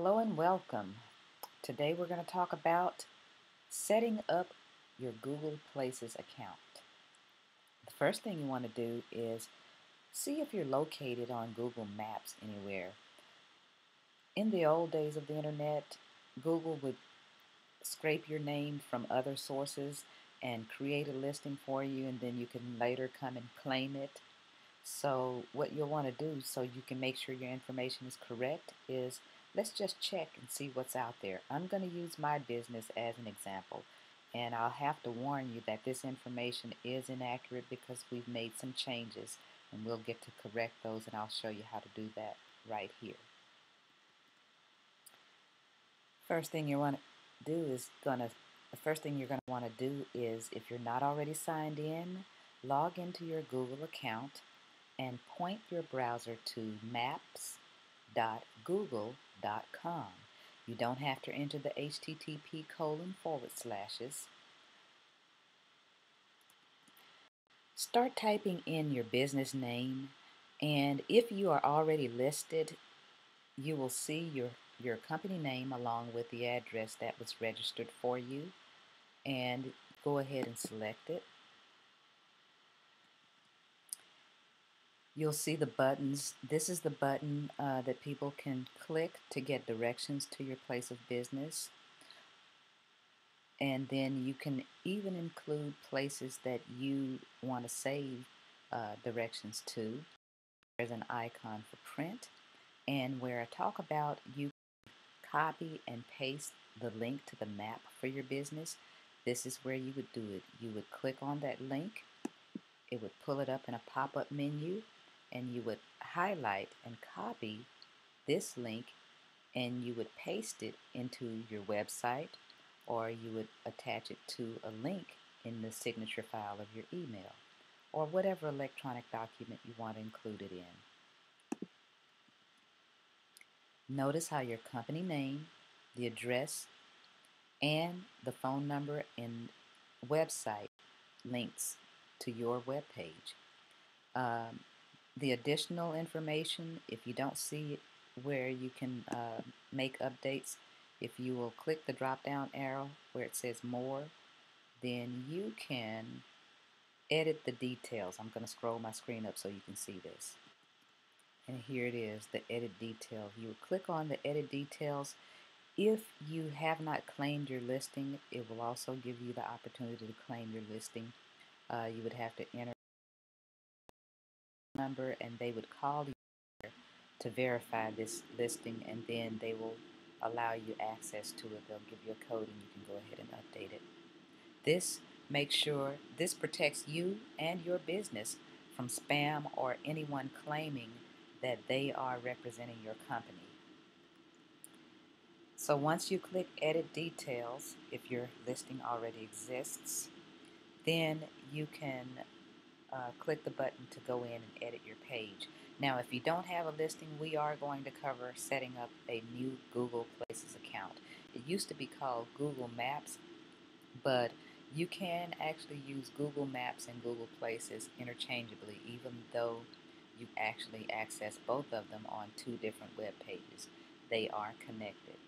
Hello and welcome. Today we're going to talk about setting up your Google Places account. The first thing you want to do is see if you're located on Google Maps anywhere. In the old days of the internet, Google would scrape your name from other sources and create a listing for you, and then you can later come and claim it. So what you'll want to do so you can make sure your information is correct is let's just check and see what's out there. I'm going to use my business as an example, and I'll have to warn you that this information is inaccurate because we've made some changes, and we'll get to correct those, and I'll show you how to do that right here. First thing you want to do is the first thing you're going to want to do is, if you're not already signed in, log into your Google account and point your browser to maps.google.com. You don't have to enter the http://. Start typing in your business name, and if you are already listed, you will see your company name along with the address that was registered for you, and go ahead and select it. You'll see the buttons. This is the button that people can click to get directions to your place of business. And then you can even include places that you want to save directions to. There's an icon for print. And where I talk about you copy and paste the link to the map for your business, this is where you would do it. You would click on that link. It would pull it up in a pop-up menu, and you would highlight and copy this link, and you would paste it into your website, or you would attach it to a link in the signature file of your email, or whatever electronic document you want to include it in. Notice how your company name, the address, and the phone number and website links to your web page. The additional information, if you don't see where you can make updates, if you will click the drop down arrow where it says more, then you can edit the details. I'm going to scroll my screen up so you can see this. And here it is, the edit detail. You would click on the edit details. If you have not claimed your listing, it will also give you the opportunity to claim your listing. You would have to enter a number, and they would call you to verify this listing, and then they will allow you access to it. They'll give you a code, and you can go ahead and update it. This protects you and your business from spam or anyone claiming that they are representing your company. So once you click edit details, if your listing already exists, then you can click the button to go in and edit your page. Now, if you don't have a listing, we are going to cover setting up a new Google Places account. It used to be called Google Maps, but you can actually use Google Maps and Google Places interchangeably, even though you actually access both of them on two different web pages. They are connected.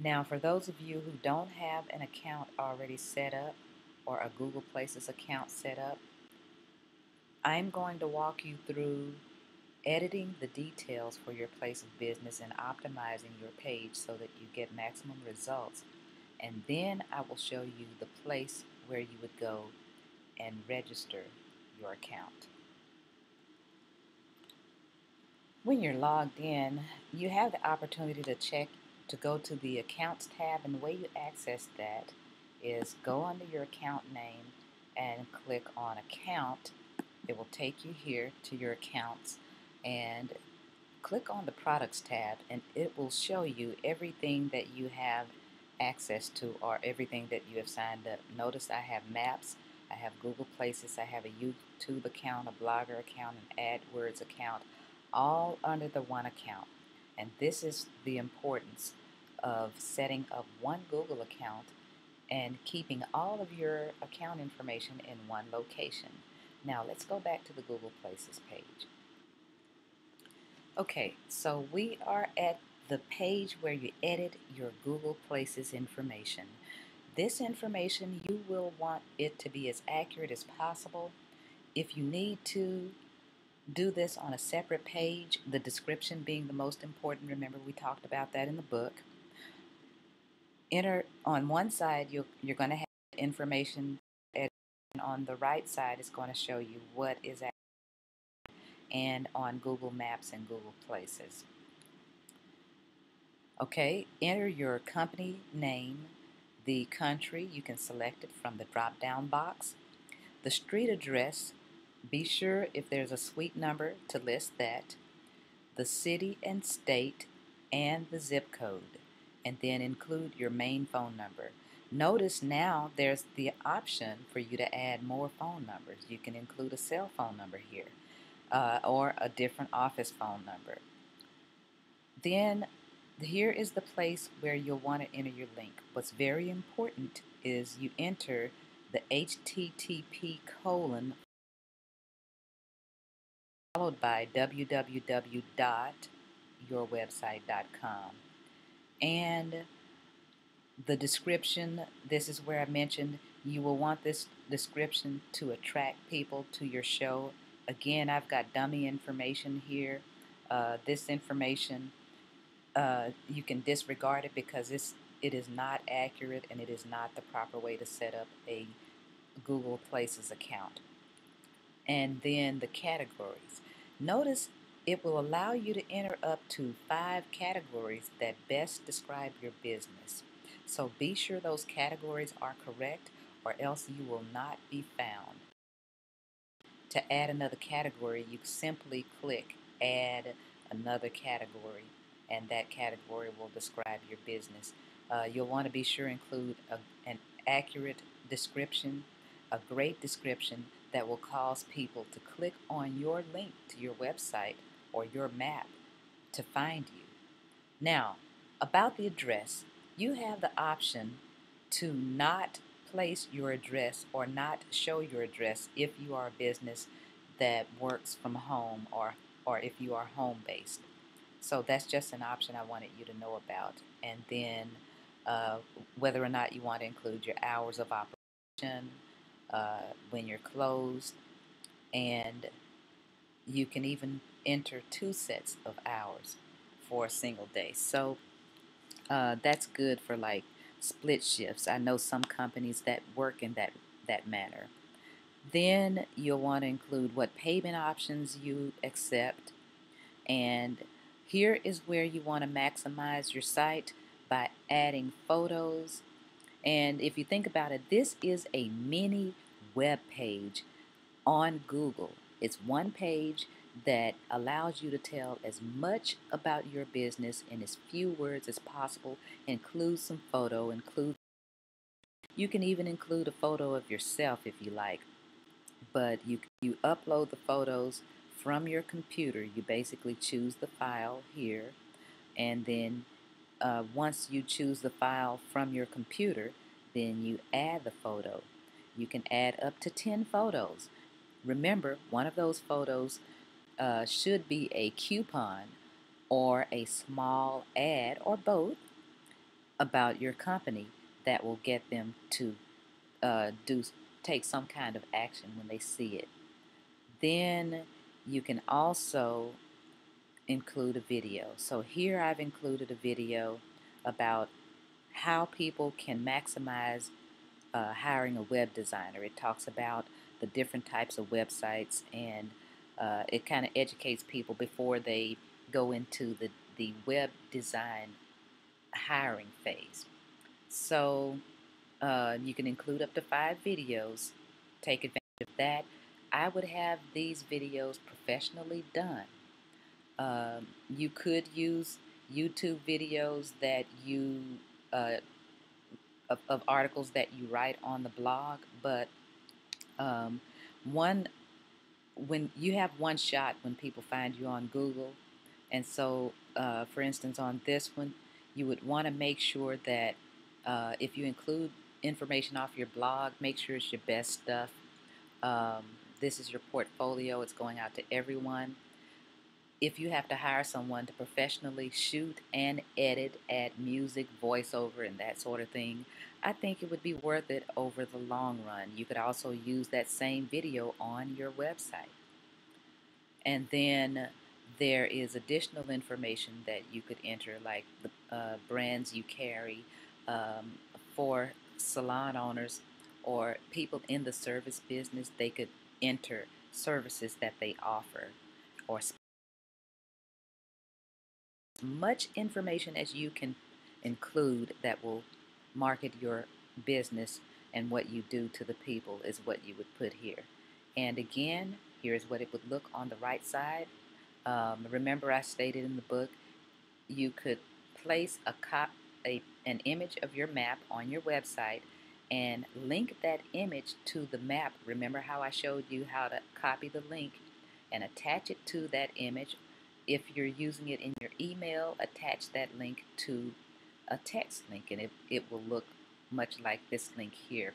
Now, for those of you who don't have an account already set up or a Google Places account set up, I'm going to walk you through editing the details for your place of business and optimizing your page so that you get maximum results. And then I will show you the place where you would go and register your account. When you're logged in, you have the opportunity to go to the Accounts tab, and the way you access that is go under your account name and click on Account. It will take you here to your accounts, and click on the Products tab, and it will show you everything that you have access to or everything that you have signed up. Notice I have Maps, I have Google Places, I have a YouTube account, a Blogger account, an AdWords account, all under the one account. And this is the importance of setting up one Google account and keeping all of your account information in one location. Now let's go back to the Google Places page. Okay, so we are at the page where you edit your Google Places information. This information, you will want it to be as accurate as possible. If you need to do this on a separate page, the description being the most important, remember we talked about that in the book. Enter on one side, you're going to have information, and on the right side, it's going to show you what is accurate, and on Google Maps and Google Places. Okay, enter your company name, the country, you can select it from the drop down box, the street address, be sure if there's a suite number to list that, the city and state, and the zip code, and then include your main phone number. Notice now there's the option for you to add more phone numbers. You can include a cell phone number here or a different office phone number. Then here is the place where you'll want to enter your link. What's very important is you enter the HTTP colon followed by www.yourwebsite.com. And the description, this is where I mentioned you will want this description to attract people to your show. Again, I've got dummy information here. This information you can disregard it because it is not accurate and it is not the proper way to set up a Google Places account. And then the categories. Notice it will allow you to enter up to 5 categories that best describe your business. So be sure those categories are correct or else you will not be found. To add another category, you simply click Add Another Category, and that category will describe your business. You'll want to be sure to include an accurate description, a great description that will cause people to click on your link to your website or your map to find you. Now, about the address, you have the option to not place your address or not show your address if you are a business that works from home or if you are home based. So that's just an option I wanted you to know about. And then uh, whether or not you want to include your hours of operation, when you're closed, and you can even enter 2 sets of hours for a single day. So that's good for like split shifts. I know some companies that work in that manner. Then you'll want to include what payment options you accept. And here is where you want to maximize your site by adding photos. And if you think about it, this is a mini web page on Google. It's one page that allows you to tell as much about your business in as few words as possible. Include some photo, you can even include a photo of yourself if you like. But you upload the photos from your computer. You basically choose the file here, and then once you choose the file from your computer, then you add the photo. You can add up to 10 photos. Remember, one of those photos should be a coupon or a small ad or both about your company that will get them to uh, do take some kind of action when they see it. Then you can also include a video. So here I've included a video about how people can maximize hiring a web designer. It talks about the different types of websites and it kind of educates people before they go into the web design hiring phase. So you can include up to 5 videos. Take advantage of that. I would have these videos professionally done. You could use YouTube videos that you of articles that you write on the blog, but um, one when you have one shot when people find you on Google, and so for instance on this one, you would want to make sure that if you include information off your blog, make sure it's your best stuff. Um, this is your portfolio; it's going out to everyone. If you have to hire someone to professionally shoot and edit, add music, voiceover, and that sort of thing, I think it would be worth it over the long run. You could also use that same video on your website. And then there is additional information that you could enter, like the brands you carry, um, for salon owners or people in the service business. They could enter services that they offer, or much information as you can include that will market your business and what you do to the people is what you would put here. And again, here's what it would look on the right side. Remember, I stated in the book you could place an image of your map on your website and link that image to the map. Remember how I showed you how to copy the link and attach it to that image. If you're using it in your email, attach that link to a text link, and it will look much like this link here.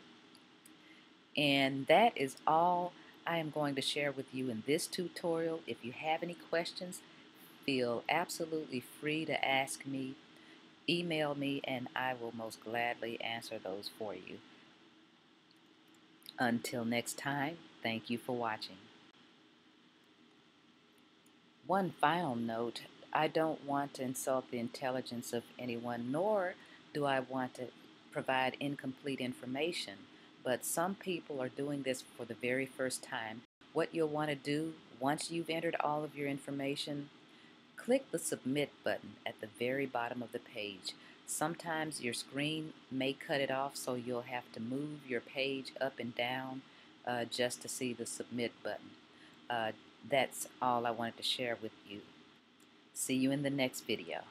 And that is all I am going to share with you in this tutorial. If you have any questions, feel absolutely free to ask me. Email me, and I will most gladly answer those for you. Until next time, thank you for watching. One final note, I don't want to insult the intelligence of anyone, nor do I want to provide incomplete information, but some people are doing this for the very first time. What you'll want to do once you've entered all of your information, click the Submit button at the very bottom of the page. Sometimes your screen may cut it off, so you'll have to move your page up and down just to see the Submit button. That's all I wanted to share with you. See you in the next video.